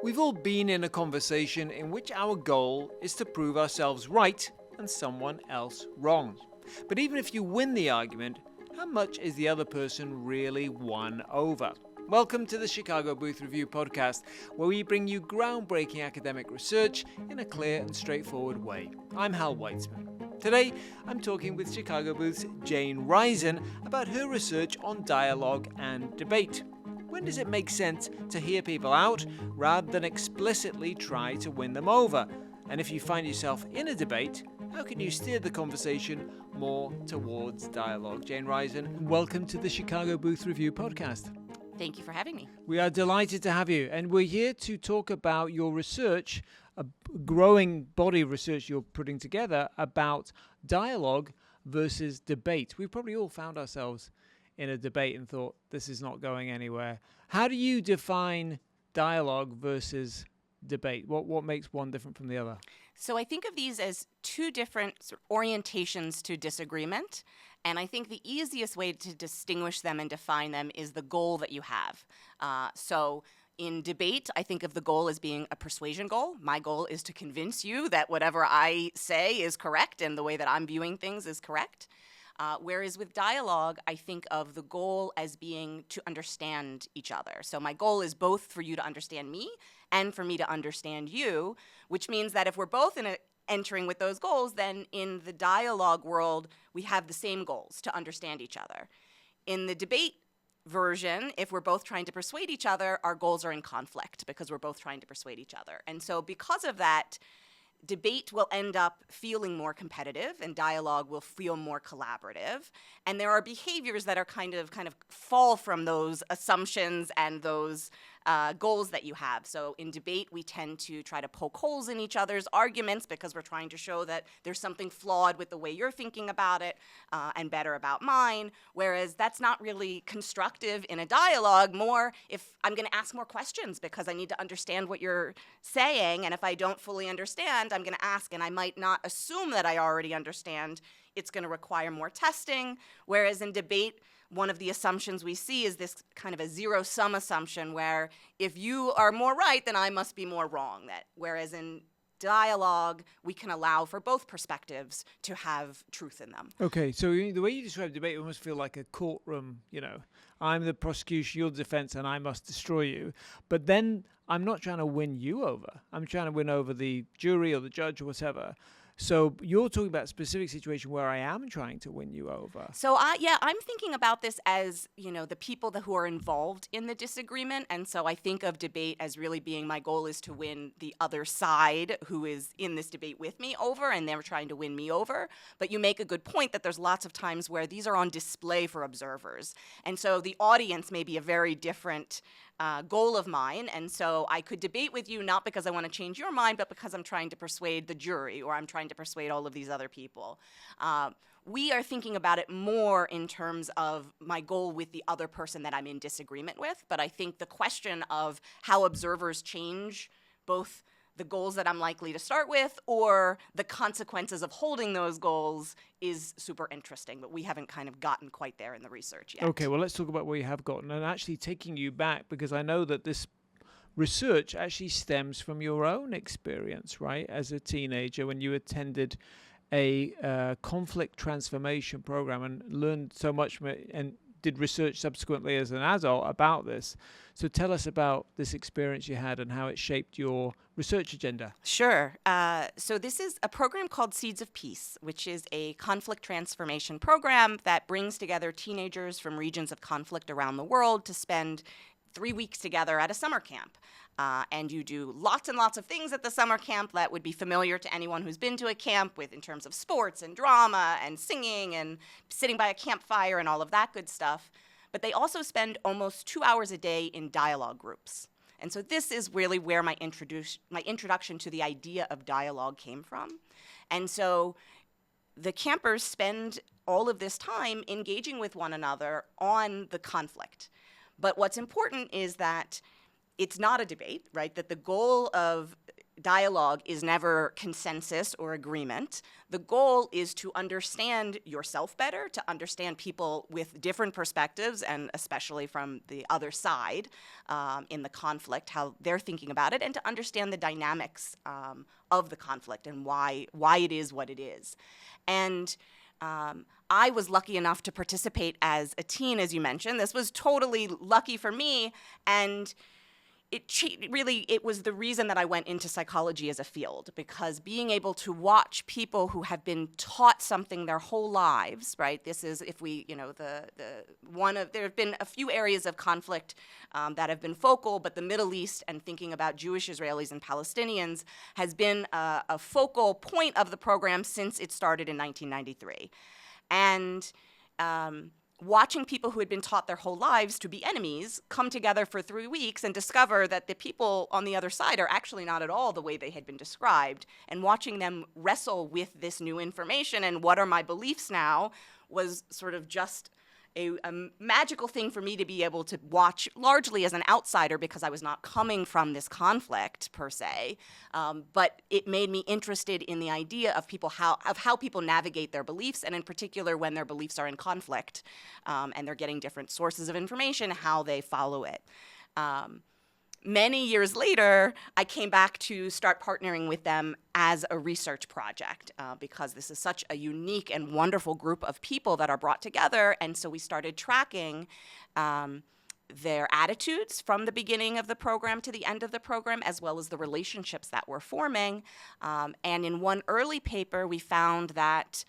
We've all been in a conversation in which our goal is to prove ourselves right and someone else wrong. But even if you win the argument, how much is the other person really won over? Welcome to the Chicago Booth Review podcast, where we bring you groundbreaking academic research in a clear and straightforward way. I'm Hal Weitzman. Today, I'm talking with Chicago Booth's Jane Risen about her research on dialogue and debate. When does it make sense to hear people out rather than explicitly try to win them over? And if you find yourself in a debate, how can you steer the conversation more towards dialogue? Jane Risen, welcome to the Chicago Booth Review podcast. Thank you for having me. We are delighted to have you, and we're here to talk about your research, a growing body of research you're putting together about dialogue versus debate. We've probably all found ourselves in a debate and thought, this is not going anywhere. How do you define dialogue versus debate? What makes one different from the other? So I think of these as two different orientations to disagreement. And I think the easiest way to distinguish them and define them is the goal that you have. So in debate, I think of the goal as being a persuasion goal. My goal is to convince you that whatever I say is correct and the way that I'm viewing things is correct. Whereas with dialogue, I think of the goal as being to understand each other. So my goal is both for you to understand me and for me to understand you, which means that if we're both entering with those goals, then in the dialogue world, we have the same goals to understand each other. In the debate version, if we're both trying to persuade each other, our goals are in conflict because we're both trying to persuade each other. And so because of that, debate will end up feeling more competitive and dialogue will feel more collaborative. And there are behaviors that are kind of fall from those assumptions and those goals that you have. So in debate, we tend to try to poke holes in each other's arguments because we're trying to show that there's something flawed with the way you're thinking about it and better about mine, whereas that's not really constructive in a dialogue. More if I'm going to ask more questions because I need to understand what you're saying, and if I don't fully understand, I'm going to ask, and I might not assume that I already understand. It's going to require more testing, whereas in debate, one of the assumptions we see is this kind of a zero-sum assumption where if you are more right, then I must be more wrong. Whereas in dialogue, we can allow for both perspectives to have truth in them. Okay, so the way you describe debate, it almost feel like a courtroom, I'm the prosecution, you're the defense, and I must destroy you. But then I'm not trying to win you over. I'm trying to win over the jury or the judge or whatever. So you're talking about a specific situation where I am trying to win you over. So I'm thinking about this as, the people who are involved in the disagreement. And so I think of debate as really being my goal is to win the other side who is in this debate with me over, and they're trying to win me over. But you make a good point that there's lots of times where these are on display for observers. And so the audience may be a very different goal of mine, and so I could debate with you not because I want to change your mind, but because I'm trying to persuade the jury or I'm trying to persuade all of these other people. We are thinking about it more in terms of my goal with the other person that I'm in disagreement with, but I think the question of how observers change both the goals that I'm likely to start with or the consequences of holding those goals is super interesting, but we haven't kind of gotten quite there in the research yet. Okay, well, let's talk about where you have gotten, and actually taking you back, because I know that this research actually stems from your own experience, right, as a teenager when you attended a conflict transformation program and learned so much from it and did research subsequently as an adult about this. So tell us about this experience you had and how it shaped your research agenda. Sure. So this is a program called Seeds of Peace, which is a conflict transformation program that brings together teenagers from regions of conflict around the world to spend 3 weeks together at a summer camp. And you do lots and lots of things at the summer camp that would be familiar to anyone who's been to a camp in terms of sports and drama and singing and sitting by a campfire and all of that good stuff. But they also spend almost 2 hours a day in dialogue groups. And so this is really where my introduction to the idea of dialogue came from. And so the campers spend all of this time engaging with one another on the conflict. But what's important is that it's not a debate, right? That the goal of dialogue is never consensus or agreement. The goal is to understand yourself better, to understand people with different perspectives, and especially from the other side in the conflict, how they're thinking about it, and to understand the dynamics of the conflict and why it is what it is. And I was lucky enough to participate as a teen, as you mentioned. This was totally lucky for me, and it was the reason that I went into psychology as a field, because being able to watch people who have been taught something their whole lives, right? This is, if we, there have been a few areas of conflict that have been focal, but the Middle East and thinking about Jewish Israelis and Palestinians has been a focal point of the program since it started in 1993. And watching people who had been taught their whole lives to be enemies come together for 3 weeks and discover that the people on the other side are actually not at all the way they had been described, and watching them wrestle with this new information and what are my beliefs now was sort of just a magical thing for me to be able to watch, largely as an outsider because I was not coming from this conflict per se, but it made me interested in the idea of how people navigate their beliefs, and in particular when their beliefs are in conflict and they're getting different sources of information, how they follow it. Many years later, I came back to start partnering with them as a research project because this is such a unique and wonderful group of people that are brought together. And so we started tracking their attitudes from the beginning of the program to the end of the program, as well as the relationships that we're forming. And in one early paper, we found that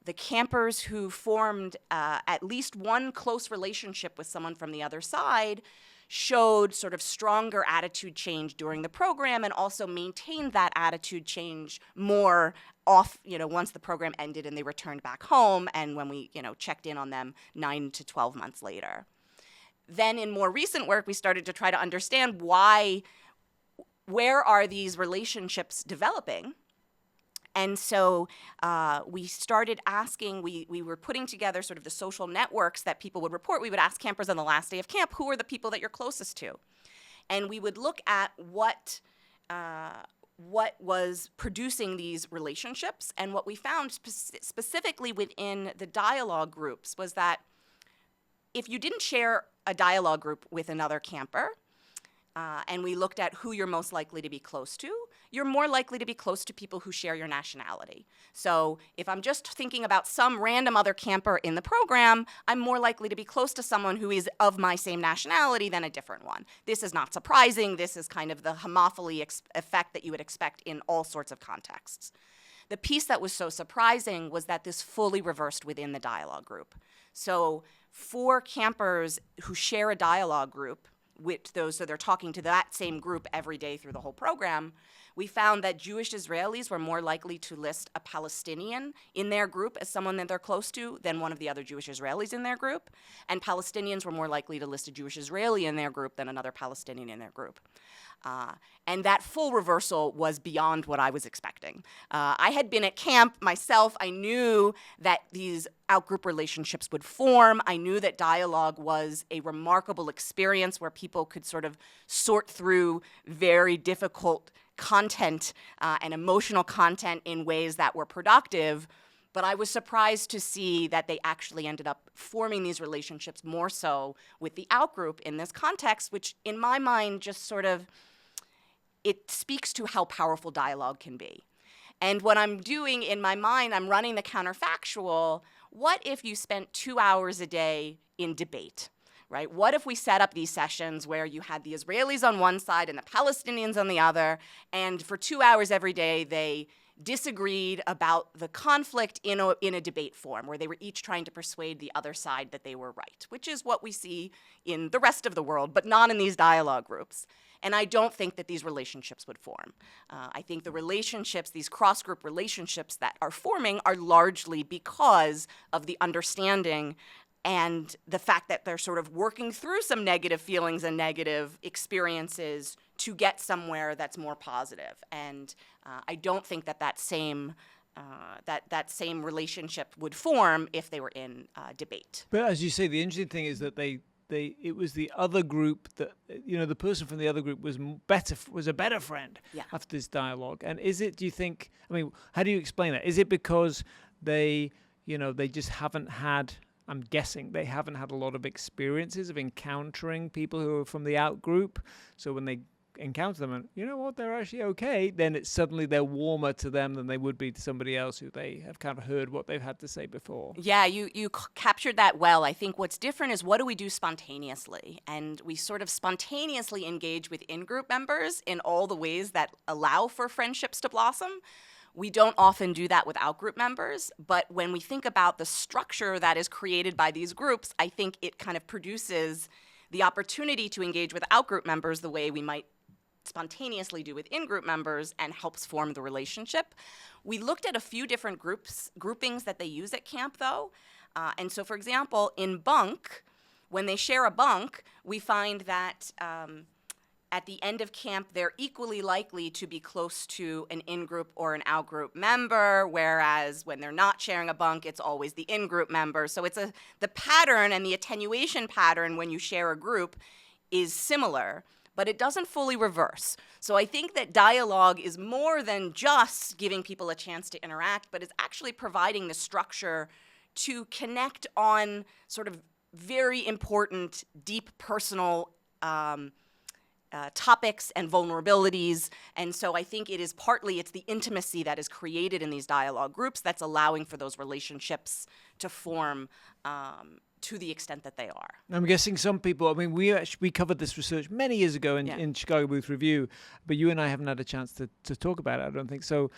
the campers who formed at least one close relationship with someone from the other side showed sort of stronger attitude change during the program, and also maintained that attitude change more once the program ended and they returned back home, and when we, checked in on them 9 to 12 months later. Then in more recent work, we started to try to understand where are these relationships developing? And so we started asking, we were putting together sort of the social networks that people would report. We would ask campers on the last day of camp, who are the people that you're closest to? And we would look at what was producing these relationships. And what we found specifically within the dialogue groups was that if you didn't share a dialogue group with another camper, and we looked at who you're most likely to be close to, you're more likely to be close to people who share your nationality. So if I'm just thinking about some random other camper in the program, I'm more likely to be close to someone who is of my same nationality than a different one. This is not surprising. This is kind of the homophily effect that you would expect in all sorts of contexts. The piece that was so surprising was that this fully reversed within the dialogue group. So for campers who share a dialogue group with those, so they're talking to that same group every day through the whole program, we found that Jewish Israelis were more likely to list a Palestinian in their group as someone that they're close to than one of the other Jewish Israelis in their group, and Palestinians were more likely to list a Jewish Israeli in their group than another Palestinian in their group. And that full reversal was beyond what I was expecting. I had been at camp myself. I knew that these outgroup relationships would form. I knew that dialogue was a remarkable experience where people could sort of sort through very difficult content and emotional content in ways that were productive. But I was surprised to see that they actually ended up forming these relationships more so with the outgroup in this context, which in my mind just sort of, it speaks to how powerful dialogue can be. And what I'm doing in my mind, I'm running the counterfactual. What if you spent 2 hours a day in debate, right? What if we set up these sessions where you had the Israelis on one side and the Palestinians on the other, and for 2 hours every day they disagreed about the conflict in a debate form, where they were each trying to persuade the other side that they were right, which is what we see in the rest of the world, but not in these dialogue groups. And I don't think that these relationships would form. I think the relationships, these cross-group relationships that are forming, are largely because of the understanding and the fact that they're sort of working through some negative feelings and negative experiences to get somewhere that's more positive. And I don't think that same relationship would form if they were in debate. But as you say, the interesting thing is that they it was the other group that, the person from the other group was a better friend after this dialogue. And do you think, how do you explain that? Is it because they just haven't had, I'm guessing they haven't had a lot of experiences of encountering people who are from the out group, so when they encounter them and they're actually okay, then it's suddenly they're warmer to them than they would be to somebody else who they have kind of heard what they've had to say before? Yeah, you captured that well. I think what's different is, what do we do spontaneously? And we sort of spontaneously engage with in-group members in all the ways that allow for friendships to blossom. We don't often do that with out-group members, but when we think about the structure that is created by these groups, I think it kind of produces the opportunity to engage with out-group members the way we might spontaneously do with in-group members, and helps form the relationship. We looked at a few different groupings that they use at camp, though. And so, for example, in bunk, when they share a bunk, we find that at the end of camp, they're equally likely to be close to an in-group or an out-group member, whereas when they're not sharing a bunk, it's always the in-group member. So it's the pattern and the attenuation pattern when you share a group is similar, but it doesn't fully reverse. So I think that dialogue is more than just giving people a chance to interact, but is actually providing the structure to connect on sort of very important, deep personal topics and vulnerabilities. And so I think it's the intimacy that is created in these dialogue groups that's allowing for those relationships to form to the extent that they are. I'm guessing some people, we covered this research many years ago in Chicago Booth Review, but you and I haven't had a chance to talk about it, I don't think. So,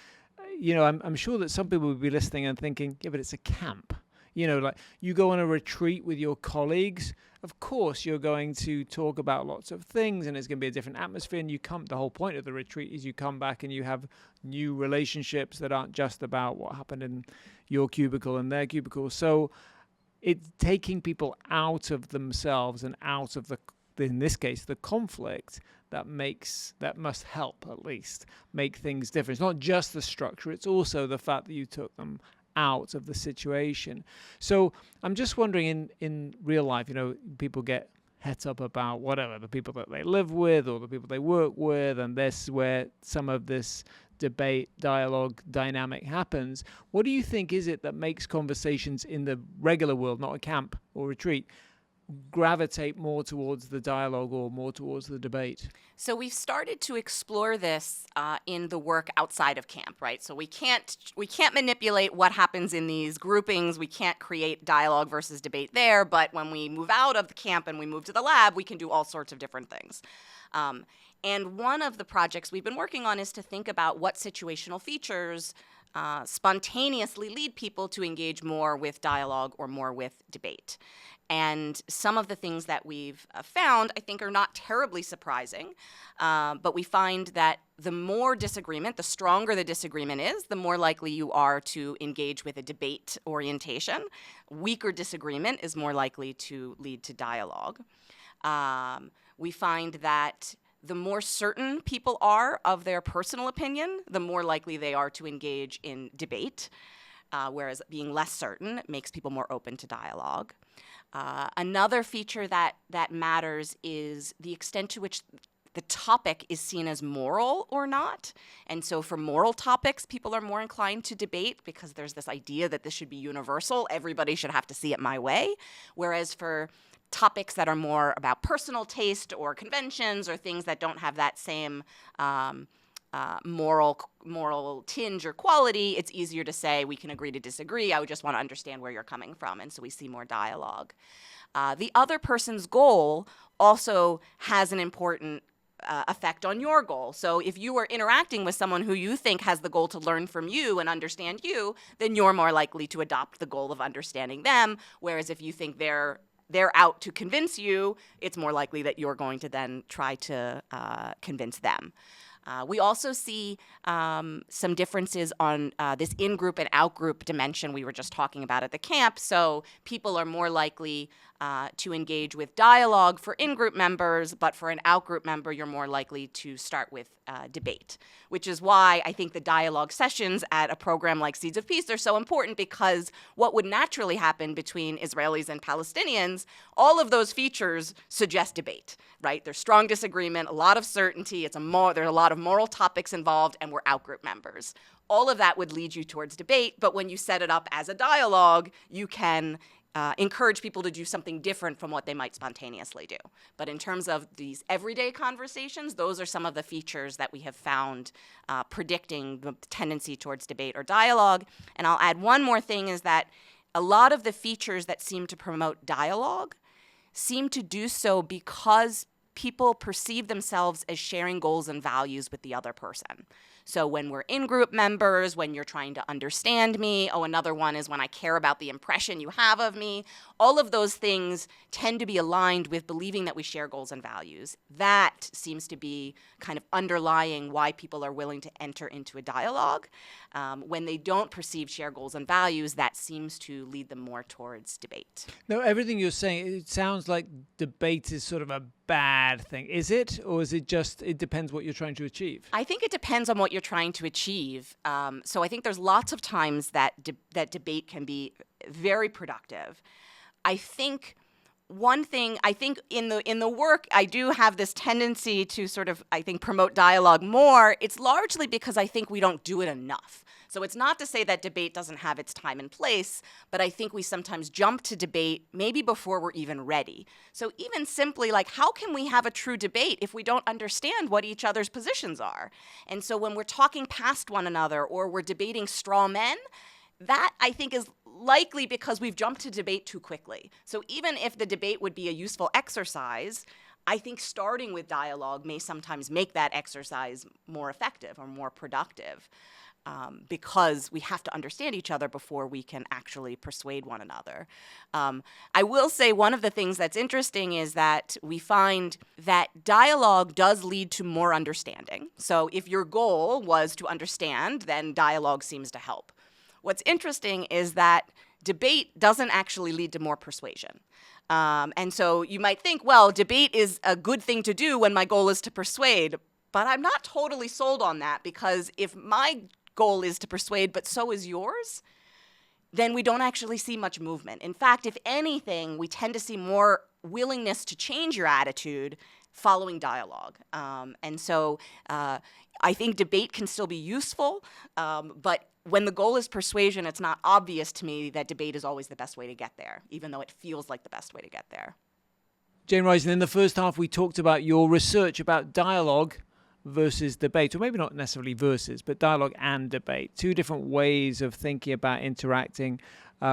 I'm sure that some people would be listening and thinking, yeah, but it's a camp. Like you go on a retreat with your colleagues, of course you're going to talk about lots of things and it's going to be a different atmosphere, and the whole point of the retreat is you come back and you have new relationships that aren't just about what happened in your cubicle and their cubicle. So it's taking people out of themselves and out of in this case, the conflict that must help at least make things different. It's not just the structure, it's also the fact that you took them out of the situation. So I'm just wondering, in real life, people get het up about whatever, the people that they live with or the people they work with, and this is where some of this debate, dialogue, dynamic happens. What do you think is it that makes conversations in the regular world, not a camp or retreat, gravitate more towards the dialogue or more towards the debate? So we've started to explore this in the work outside of camp, right? So we can't manipulate what happens in these groupings. We can't create dialogue versus debate there. But when we move out of the camp and we move to the lab, we can do all sorts of different things. And one of the projects we've been working on is to think about what situational features spontaneously lead people to engage more with dialogue or more with debate. And some of the things that we've found, I think, are not terribly surprising. But we find that the more disagreement, the stronger the disagreement is, the more likely you are to engage with a debate orientation. Weaker disagreement is more likely to lead to dialogue. We find that the more certain people are of their personal opinion, the more likely they are to engage in debate, whereas being less certain makes people more open to dialogue. Another feature that matters is the extent to which the topic is seen as moral or not. And so for moral topics, people are more inclined to debate because there's this idea that this should be universal. Everybody should have to see it my way. Whereas for topics that are more about personal taste or conventions or things that don't have that same moral tinge or quality, it's easier to say we can agree to disagree. I would just want to understand where you're coming from, and so we see more dialogue. The other person's goal also has an important effect on your goal. So if you are interacting with someone who you think has the goal to learn from you and understand you, then you're more likely to adopt the goal of understanding them, whereas if you think they're out to convince you, it's more likely that you're going to then try to convince them. We also see some differences on this in-group and out-group dimension we were just talking about at the camp. So people are more likely to engage with dialogue for in-group members, but for an out-group member, you're more likely to start with debate, which is why I think the dialogue sessions at a program like Seeds of Peace are so important, because what would naturally happen between Israelis and Palestinians, all of those features suggest debate, right? There's strong disagreement, a lot of certainty, there's a lot of moral topics involved, and we're out-group members. All of that would lead you towards debate, but when you set it up as a dialogue, you can encourage people to do something different from what they might spontaneously do. But in terms of these everyday conversations, those are some of the features that we have found predicting the tendency towards debate or dialogue. And I'll add one more thing, is that a lot of the features that seem to promote dialogue seem to do so because people perceive themselves as sharing goals and values with the other person. So when we're in-group members, when you're trying to understand me, another one is when I care about the impression you have of me, all of those things tend to be aligned with believing that we share goals and values. That seems to be kind of underlying why people are willing to enter into a dialogue. When they don't perceive shared goals and values, that seems to lead them more towards debate. No, everything you're saying, it sounds like debate is sort of a bad thing. Is it? Or is it just, it depends what you're trying to achieve? I think it depends on what you're trying to achieve. So I think there's lots of times that that debate can be very productive. I think one thing, in the work, I do have this tendency to sort of, promote dialogue more. It's largely because I think we don't do it enough. So it's not to say that debate doesn't have its time and place, but I think we sometimes jump to debate maybe before we're even ready. So even simply, like, how can we have a true debate if we don't understand what each other's positions are? And so when we're talking past one another or we're debating straw men, that, I think, is likely because we've jumped to debate too quickly. So even if the debate would be a useful exercise, I think starting with dialogue may sometimes make that exercise more effective or more productive, because we have to understand each other before we can actually persuade one another. I will say one of the things that's interesting is that we find that dialogue does lead to more understanding. So if your goal was to understand, then dialogue seems to help. What's interesting is that debate doesn't actually lead to more persuasion. And so you might think, well, debate is a good thing to do when my goal is to persuade. But I'm not totally sold on that, because if my goal is to persuade, but so is yours, then we don't actually see much movement. In fact, if anything, we tend to see more willingness to change your attitude following dialogue. And so I think debate can still be useful, but when the goal is persuasion, it's not obvious to me that debate is always the best way to get there, even though it feels like the best way to get there. Jane Rising, in the first half, we talked about your research about dialogue versus debate, or maybe not necessarily versus, but dialogue and debate, two different ways of thinking about interacting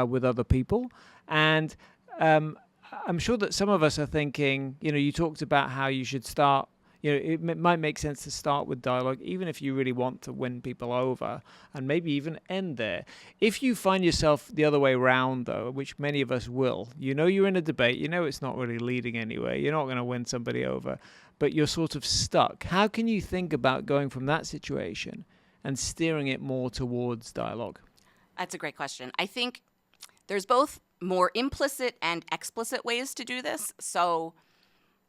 with other people. And I'm sure that some of us are thinking, you talked about how you should start, it might make sense to start with dialogue, even if you really want to win people over, and maybe even end there. If you find yourself the other way around, though, which many of us will, you're in a debate, it's not really leading anywhere, you're not going to win somebody over, but you're sort of stuck. How can you think about going from that situation and steering it more towards dialogue? That's a great question. I think there's both more implicit and explicit ways to do this. So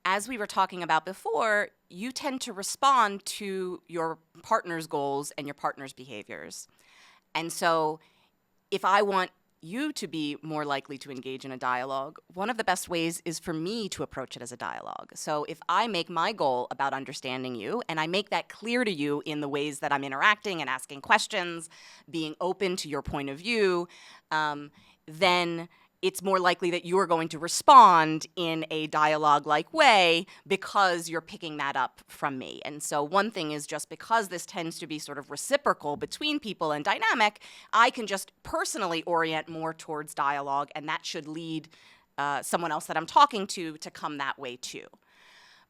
as we were talking about before, you tend to respond to your partner's goals and your partner's behaviors. And so if I want you to be more likely to engage in a dialogue, one of the best ways is for me to approach it as a dialogue. So if I make my goal about understanding you, and I make that clear to you in the ways that I'm interacting and asking questions, being open to your point of view, then it's more likely that you are going to respond in a dialogue-like way because you're picking that up from me. And so one thing is, just because this tends to be sort of reciprocal between people and dynamic, I can just personally orient more towards dialogue, and that should lead someone else that I'm talking to come that way too.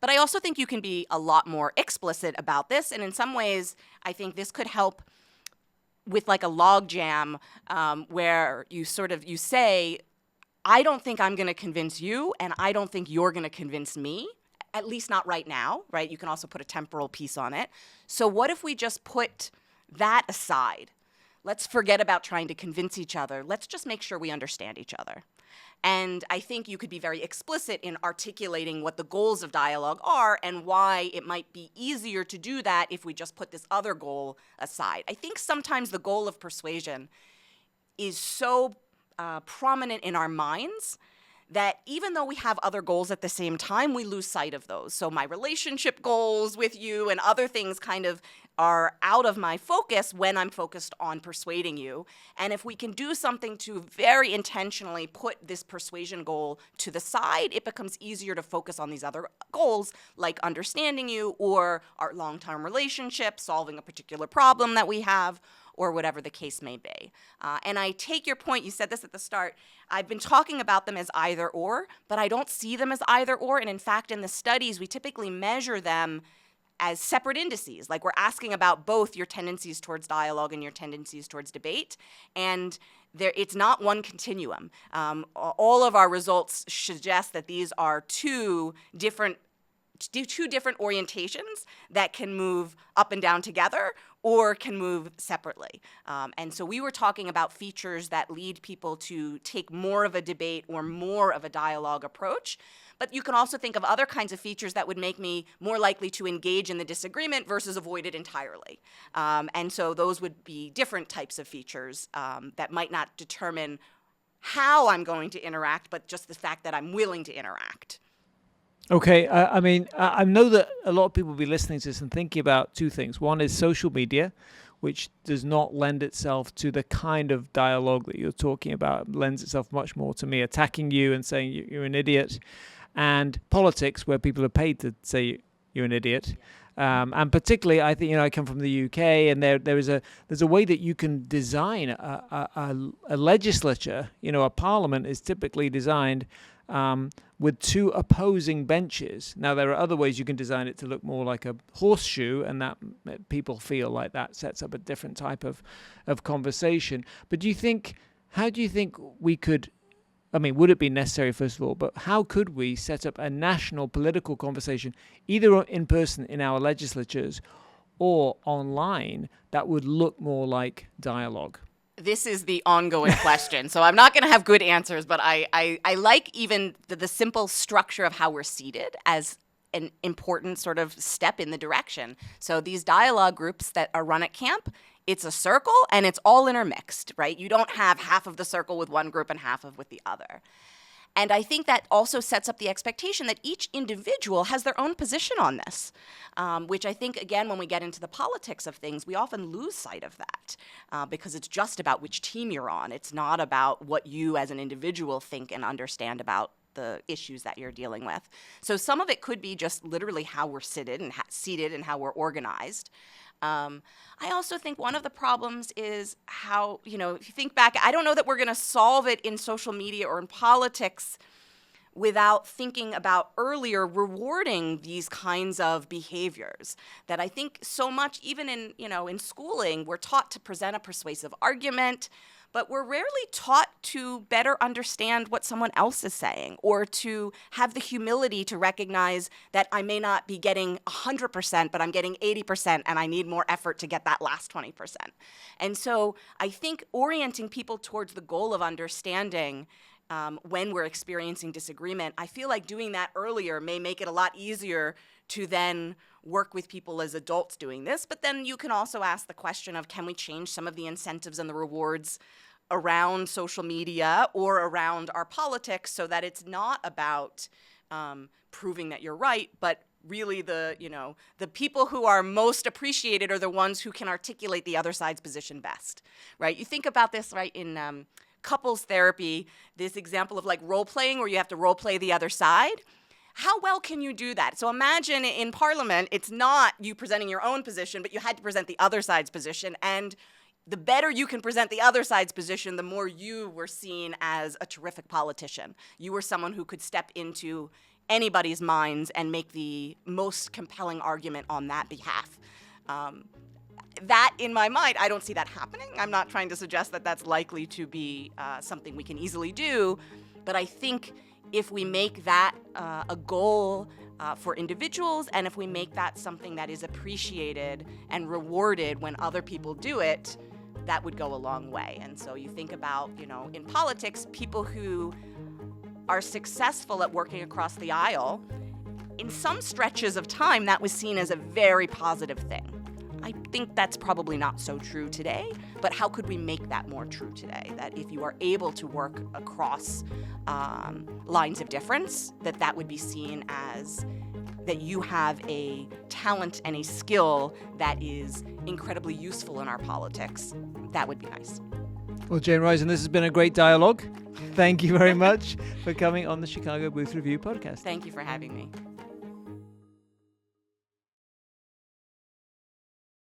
But I also think you can be a lot more explicit about this, and in some ways, I think this could help with like a log jam where you say, I don't think I'm going to convince you, and I don't think you're going to convince me, at least not right now, right? You can also put a temporal piece on it. So what if we just put that aside? Let's forget about trying to convince each other. Let's just make sure we understand each other. And I think you could be very explicit in articulating what the goals of dialogue are and why it might be easier to do that if we just put this other goal aside. I think sometimes the goal of persuasion is so prominent in our minds that even though we have other goals at the same time, we lose sight of those. So my relationship goals with you and other things kind of are out of my focus when I'm focused on persuading you. And if we can do something to very intentionally put this persuasion goal to the side, it becomes easier to focus on these other goals, like understanding you or our long-term relationship, solving a particular problem that we have, or whatever the case may be. And I take your point, you said this at the start, I've been talking about them as either or, but I don't see them as either or, and in fact in the studies we typically measure them as separate indices, like we're asking about both your tendencies towards dialogue and your tendencies towards debate, and it's not one continuum. All of our results suggest that these are two different orientations that can move up and down together or can move separately. And so we were talking about features that lead people to take more of a debate or more of a dialogue approach. But you can also think of other kinds of features that would make me more likely to engage in the disagreement versus avoid it entirely. And so those would be different types of features that might not determine how I'm going to interact, but just the fact that I'm willing to interact. Okay, I mean, I know that a lot of people will be listening to this and thinking about two things. One is social media, which does not lend itself to the kind of dialogue that you're talking about. It lends itself much more to me attacking you and saying you're an idiot. And politics, where people are paid to say you're an idiot. And particularly, I think, I come from the UK, and there's a way that you can design a legislature. A parliament is typically designed with two opposing benches. Now, there are other ways you can design it to look more like a horseshoe, and that people feel like that sets up a different type of conversation. But how do you think we could, would it be necessary, first of all, but how could we set up a national political conversation, either in person in our legislatures or online, that would look more like dialogue? This is the ongoing question. So I'm not going to have good answers, but I like even the simple structure of how we're seated as an important sort of step in the direction. So these dialogue groups that are run at camp, it's a circle and it's all intermixed, right? You don't have half of the circle with one group and half with the other. And I think that also sets up the expectation that each individual has their own position on this, which I think, again, when we get into the politics of things, we often lose sight of that because it's just about which team you're on. It's not about what you as an individual think and understand about the issues that you're dealing with. So some of it could be just literally how we're seated and how we're organized. I also think one of the problems is how, if you think back, I don't know that we're going to solve it in social media or in politics without thinking about earlier rewarding these kinds of behaviors. That I think so much, even in schooling, we're taught to present a persuasive argument, but we're rarely taught to better understand what someone else is saying or to have the humility to recognize that I may not be getting 100%, but I'm getting 80%, and I need more effort to get that last 20%. And so I think orienting people towards the goal of understanding when we're experiencing disagreement, I feel like doing that earlier may make it a lot easier to then work with people as adults doing this. But then you can also ask the question of, can we change some of the incentives and the rewards around social media or around our politics so that it's not about proving that you're right, but really the people who are most appreciated are the ones who can articulate the other side's position best, right? You think about this, right, in couples therapy, this example of like role playing where you have to role play the other side. How well can you do that? So imagine in Parliament, it's not you presenting your own position, but you had to present the other side's position. And the better you can present the other side's position, the more you were seen as a terrific politician. You were someone who could step into anybody's minds and make the most compelling argument on that behalf. That, in my mind, I don't see that happening. I'm not trying to suggest that that's likely to be something we can easily do, but I think if we make that a goal for individuals, and if we make that something that is appreciated and rewarded when other people do it, that would go a long way. And so you think about, in politics, people who are successful at working across the aisle, in some stretches of time, that was seen as a very positive thing. I think that's probably not so true today, but how could we make that more true today? That if you are able to work across lines of difference, that would be seen as that you have a talent and a skill that is incredibly useful in our politics. That would be nice. Well, Jane Risen, this has been a great dialogue. Thank you very much for coming on the Chicago Booth Review podcast. Thank you for having me.